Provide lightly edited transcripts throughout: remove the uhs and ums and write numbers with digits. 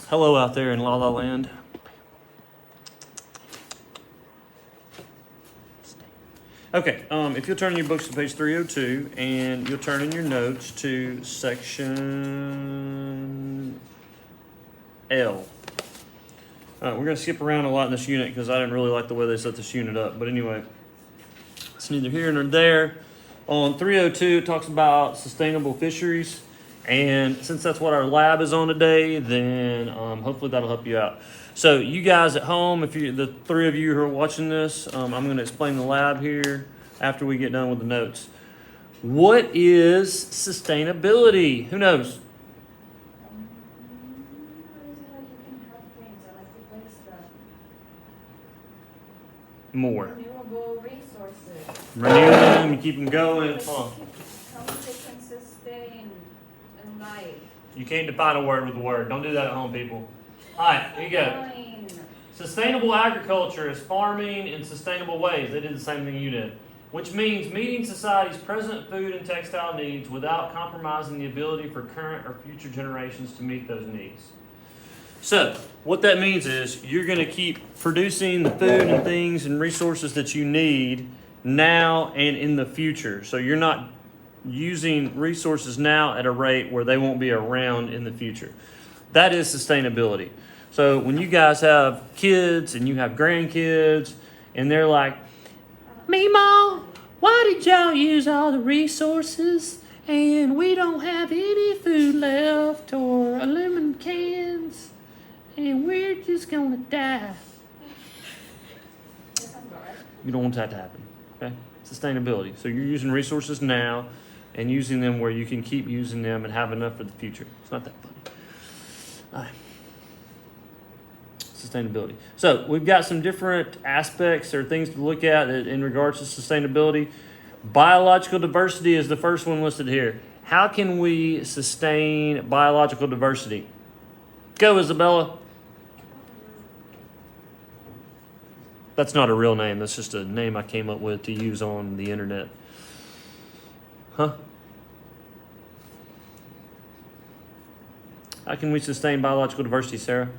Hello out there in La La Land. Okay, if you'll turn in your books to page 302 and you'll turn in your notes to section L. We're going to skip around a lot in this unit because I didn't really like the way they set this unit up. But anyway, it's neither here nor there. On 302, it talks about sustainable fisheries. And since that's what our lab is on today, then hopefully that'll help you out. So you guys at home, if you, the three of you who are watching this, I'm going to explain the lab here after we get done with the notes. What is sustainability? Who knows? More. Renewable resources. Renew them, you keep them going. How much they can sustain in life. You can't define a word with a word. Don't do that at home, people. All right, here you go. Fine. Sustainable agriculture is farming in sustainable ways. They did the same thing you did. Which means meeting society's present food and textile needs without compromising the ability for current or future generations to meet those needs. So, what that means is you're going to keep producing the food and things and resources that you need now and in the future. So you're not using resources now at a rate where they won't be around in the future. That is sustainability. So when you guys have kids and you have grandkids and they're like, Meemaw, why did y'all use all the resources and we don't have any food left or aluminum cans and we're just gonna die? You don't want that to happen, okay? Sustainability. So you're using resources now and using them where you can keep using them and have enough for the future. It's not that funny. All right. Sustainability. So we've got some different aspects or things to look at in regards to sustainability. Biological diversity is the first one listed here. How can we sustain biological diversity? Go, Isabella. That's not a real name. That's just a name I came up with to use on the internet. Huh? How can we sustain biological diversity, Sarah?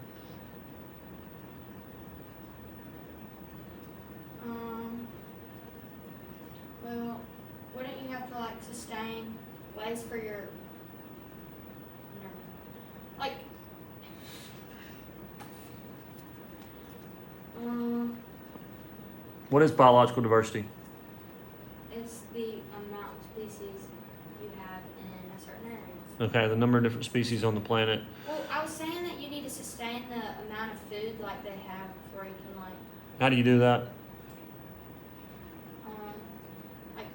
Well, wouldn't you have to sustain ways for your, like, What is biological diversity? it's the amount of species you have in a certain area. Okay, the number of different species on the planet. Well, I was saying that you need to sustain the amount of food like they have before you can How do you do that?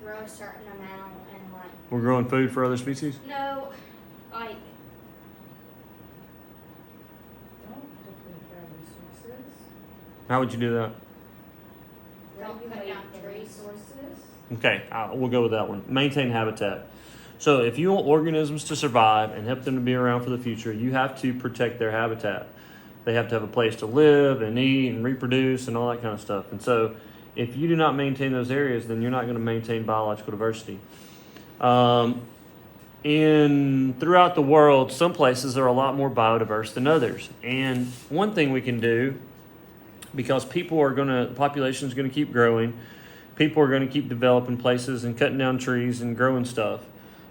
grow a certain amount and We're growing food for other species? no, like Don't deplete their resources. How would you do that? Don't cut Regulate down the trees. resources. Okay, we'll go with that one. Maintain habitat. So if you want organisms to survive and help them to be around for the future, you have to protect their habitat. They have to have a place to live and eat and reproduce and all that kind of stuff. And so if you do not maintain those areas, then you're not going to maintain biological diversity. Throughout the world, some places are a lot more biodiverse than others. And one thing we can do, because the population is going to keep growing, people are going to keep developing places and cutting down trees and growing stuff.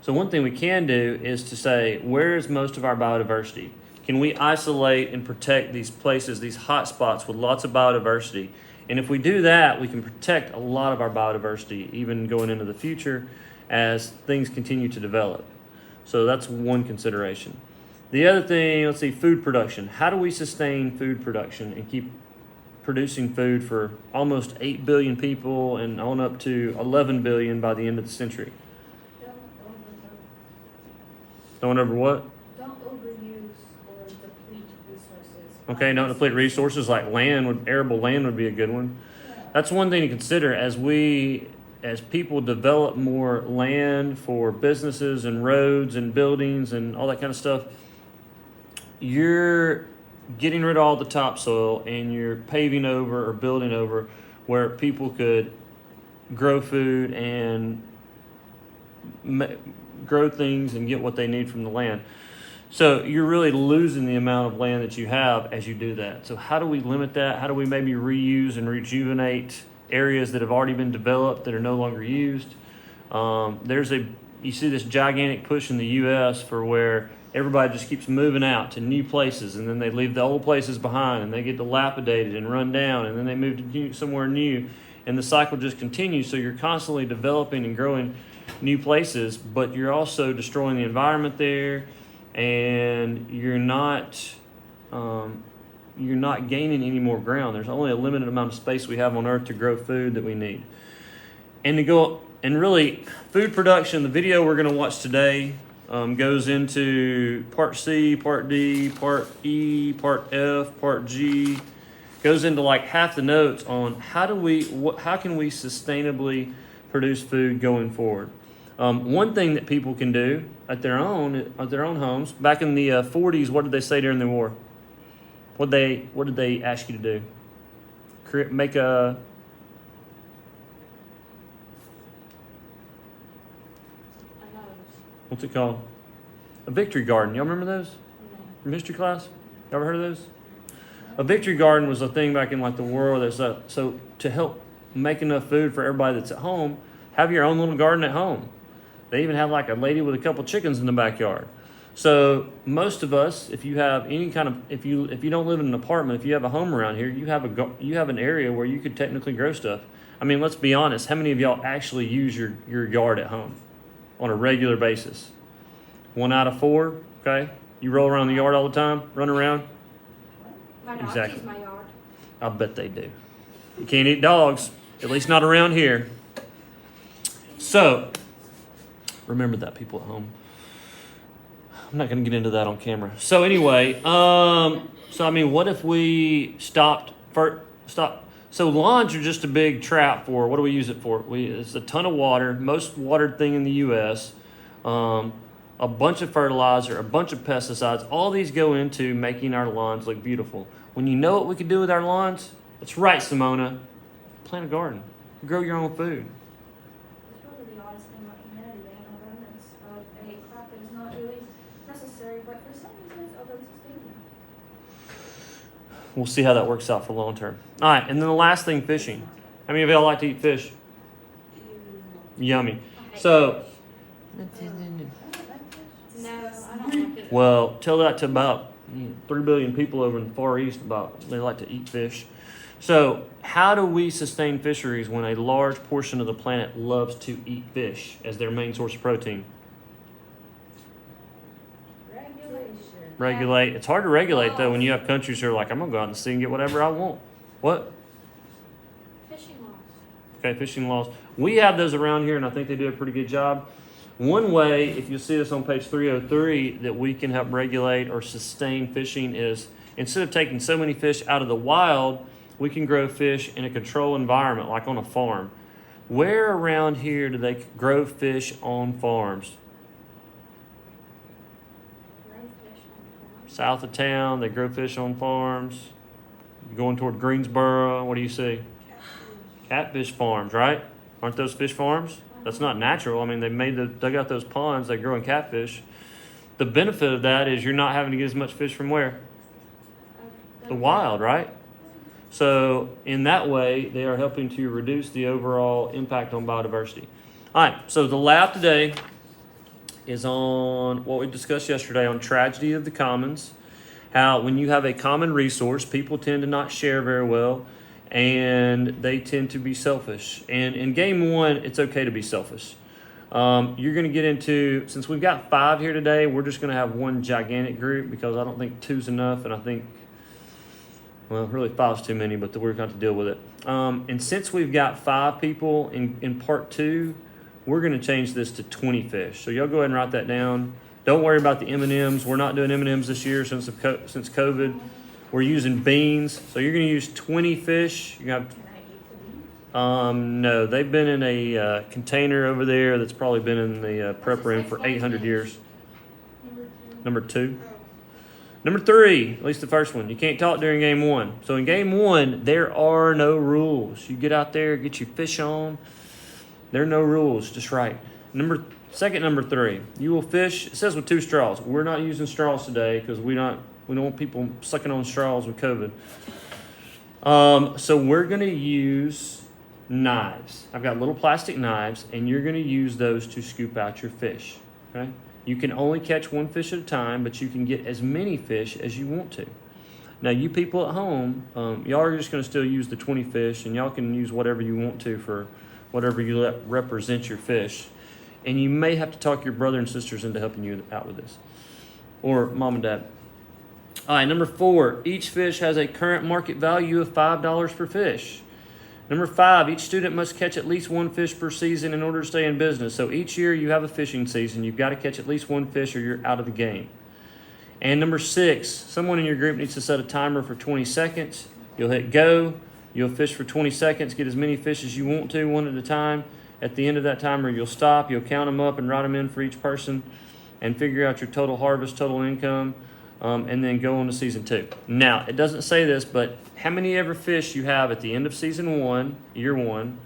So one thing we can do is to say, where is most of our biodiversity? Can we isolate and protect these places, these hot spots with lots of biodiversity? And if we do that, we can protect a lot of our biodiversity, even going into the future as things continue to develop. So that's one consideration. The other thing, let's see, food production. How do we sustain food production and keep producing food for almost 8 billion people and on up to 11 billion by the end of the century? Don't ever what? Don't overuse or deplete resources. Okay, don't deplete resources like arable land would be a good one. Yeah. That's one thing to consider as people develop more land for businesses and roads and buildings and all that kind of stuff. You're getting rid of all the topsoil and you're paving over or building over where people could grow food and grow things and get what they need from the land. So you're really losing the amount of land that you have as you do that. So how do we limit that? How do we maybe reuse and rejuvenate areas that have already been developed that are no longer used? You see this gigantic push in the U.S. for where everybody just keeps moving out to new places, and then they leave the old places behind, and they get dilapidated and run down, and then they move to somewhere new, and the cycle just continues. So you're constantly developing and growing new places, but you're also destroying the environment there, and you're not gaining any more ground. There's only a limited amount of space we have on Earth to grow food that we need. And really, food production, the video we're going to watch today goes into part C, part D, part E, part F, part G. Goes into like half the notes on how can we sustainably produce food going forward. One thing that people can do at their own homes. Back in the 40s, what did they say during the war? What did they ask you to do? Make a what's it called? A victory garden. Y'all remember those from history class? Y'all ever heard of those? A victory garden was a thing back in like the war. So to help make enough food for everybody that's at home, have your own little garden at home. They even have like a lady with a couple chickens in the backyard. So most of us, if you have any kind of, if you don't live in an apartment, if you have a home around here, you have an area where you could technically grow stuff. I mean, let's be honest. How many of y'all actually use your yard at home on a regular basis? 1 out of 4. Okay, you roll around the yard all the time, run around. My dogs Exactly. use my yard. I bet they do. You can't eat dogs, at least not around here. So remember that, people at home. I'm not going to get into that on camera. So anyway, what if we stopped? So lawns are just a big trap for, what do we use it for? It's a ton of water, most watered thing in the U.S., a bunch of fertilizer, a bunch of pesticides. All these go into making our lawns look beautiful. When you know what we can do with our lawns, that's right, Simona. Plant a garden. Grow your own food. It's really the oddest thing about humanity. They have an abundance of a crop that is not really necessary, but for some reason it's overly sustainable. We'll see how that works out for long term. All right, and then the last thing, fishing. How many of y'all like to eat fish? Yummy. So, No, I don't like it. well, tell that to about 3 billion people over in the Far East about they like to eat fish. So, how do we sustain fisheries when a large portion of the planet loves to eat fish as their main source of protein? Regulate. It's hard to regulate though when you have countries who are like, I'm gonna go out in the sea and get whatever I want. What? Fishing laws. Okay, fishing laws. We have those around here, and I think they do a pretty good job. One way, if you see this on page 303, that we can help regulate or sustain fishing is instead of taking so many fish out of the wild, we can grow fish in a controlled environment, like on a farm. Where around here do they grow fish on farms? South of town, they grow fish on farms. Going toward Greensboro, what do you see? Catfish farms, right? Aren't those fish farms? That's not natural. I mean, they dug out those ponds, they're growing catfish. The benefit of that is you're not having to get as much fish from where? The wild, right? So in that way, they are helping to reduce the overall impact on biodiversity. All right, so the lab today is on what we discussed yesterday on tragedy of the commons. How when you have a common resource, people tend to not share very well, and they tend to be selfish. And in game 1, it's okay to be selfish. You're going to get into, since we've got 5 here today, we're just going to have one gigantic group because I don't think 2's enough, and I think, well, really 5's too many, but we're going to have to deal with it. And since we've got 5 people in part 2, we're going to change this to 20 fish. So y'all go ahead and write that down. Don't worry about the M&Ms. We're not doing M&Ms this year since COVID. We're using beans. So you're going to use 20 fish. You're going to have, no, they've been in a container over there that's probably been in the prep room for 800 years. Number 2. Number 3, at least the first one, you can't talk during game 1. So in game 1, there are no rules. You get out there, get your fish on. There are no rules, just right. Number Second, number 3, you will fish. It says with 2 straws. We're not using straws today because we don't want people sucking on straws with COVID. So we're going to use knives. I've got little plastic knives, and you're going to use those to scoop out your fish. Okay? You can only catch 1 fish at a time, but you can get as many fish as you want to. Now, you people at home, y'all are just going to still use the 20 fish, and y'all can use whatever you want to for whatever you let represent your fish. And you may have to talk your brother and sisters into helping you out with this, or mom and dad. All right, number 4, each fish has a current market value of $5 per fish. Number 5, each student must catch at least 1 fish per season in order to stay in business. So each year you have a fishing season. You've got to catch at least 1 fish or you're out of the game. And number 6, someone in your group needs to set a timer for 20 seconds. You'll hit go. You'll fish for 20 seconds, get as many fish as you want to, 1 at a time. At the end of that timer, you'll stop. You'll count them up and write them in for each person and figure out your total harvest, total income, and then go on to season 2. Now, it doesn't say this, but how many ever fish you have at the end of season 1, year 1,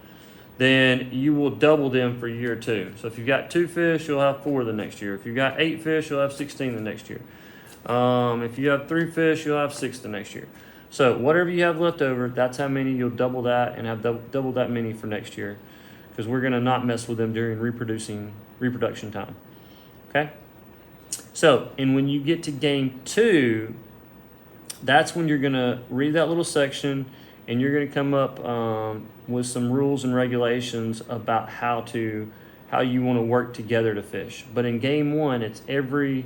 then you will double them for year 2. So if you've got 2 fish, you'll have 4 the next year. If you've got 8 fish, you'll have 16 the next year. If you have 3 fish, you'll have 6 the next year. So whatever you have left over, that's how many you'll double that and have double that many for next year, because we're going to not mess with them during reproduction time. Okay? So, and when you get to game 2, that's when you're going to read that little section and you're going to come up with some rules and regulations about how you want to work together to fish. But in game 1, it's every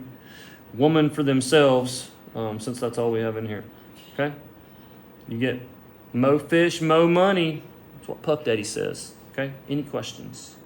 woman for themselves, since that's all we have in here. Okay? You get mo fish, mo money. That's what Puff Daddy says. Okay? Any questions?